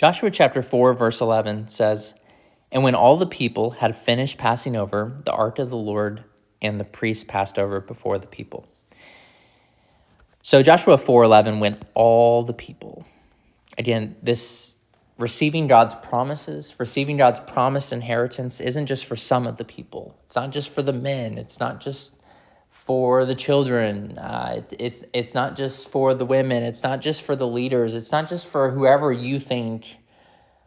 Joshua chapter 4, verse 11 says, "And when all the people had finished passing over, the ark of the Lord and the priests passed over before the people." So Joshua 4:11, when all the people, again, this receiving God's promises, receiving God's promised inheritance isn't just for some of the people. It's not just for the men. It's not just for the children. It's not just for the women. It's not just for the leaders. It's not just for whoever you think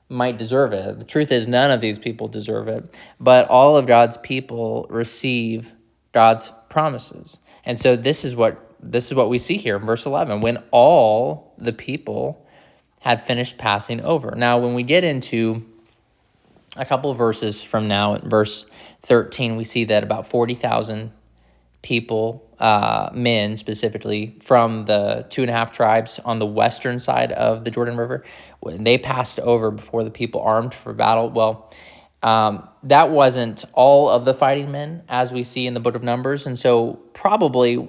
might deserve it. The truth is, none of these people deserve it. But all of God's people receive God's promises. And so this is what we see here in verse 11. When all the people had finished passing over. Now, when we get into a couple of verses from now, in verse 13, we see that about 40,000 people, men specifically, from the 2.5 tribes on the western side of the Jordan River, when they passed over before the people armed for battle. Well, that wasn't all of the fighting men, as we see in the book of Numbers. And so probably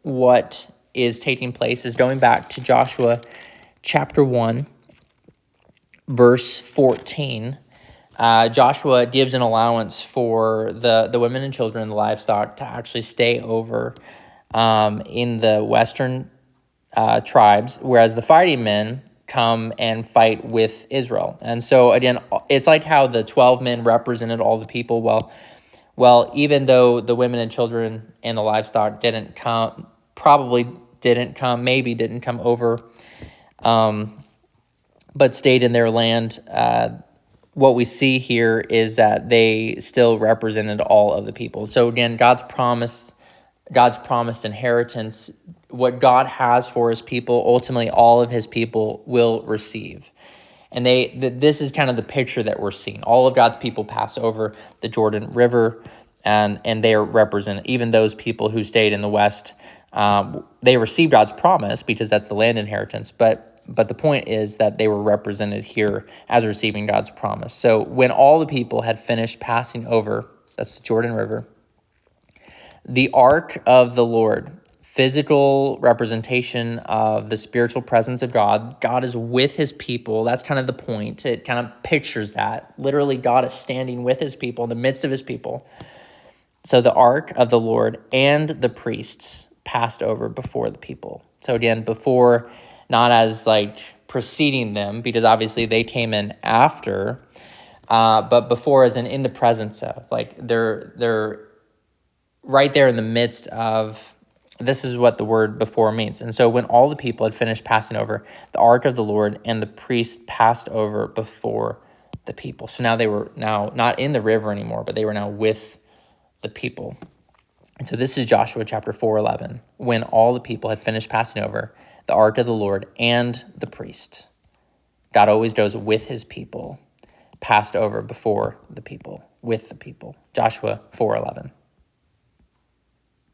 what is taking place is going back to Joshua chapter 1, verse 14. Joshua gives an allowance for the women and children and the livestock to actually stay over in the western tribes, whereas the fighting men come and fight with Israel. And so again, it's like how the 12 men represented all the people. Well, even though the women and children and the livestock maybe didn't come over, but stayed in their land, what we see here is that they still represented all of the people. So again, God's promised inheritance, what God has for his people, ultimately all of his people will receive. And this is kind of the picture that we're seeing. All of God's people pass over the Jordan River, and they are represented. Even those people who stayed in the west, they received God's promise because that's the land inheritance. But the point is that they were represented here as receiving God's promise. So when all the people had finished passing over, that's the Jordan River, the ark of the Lord, physical representation of the spiritual presence of God. God is with his people. That's kind of the point. It kind of pictures that. Literally, God is standing with his people, in the midst of his people. So the ark of the Lord and the priests passed over before the people. So again, before, not as like preceding them, because obviously they came in after, but before as in the presence of, like they're right there in the midst of. This is what the word before means. And so when all the people had finished passing over, the ark of the Lord and the priest passed over before the people. So now they were not in the river anymore, but they were now with the people. And so this is Joshua chapter 4:11. When all the people had finished passing over, the ark of the Lord and the priest, God always goes with his people, passed over before the people, with the people. Joshua 4:11.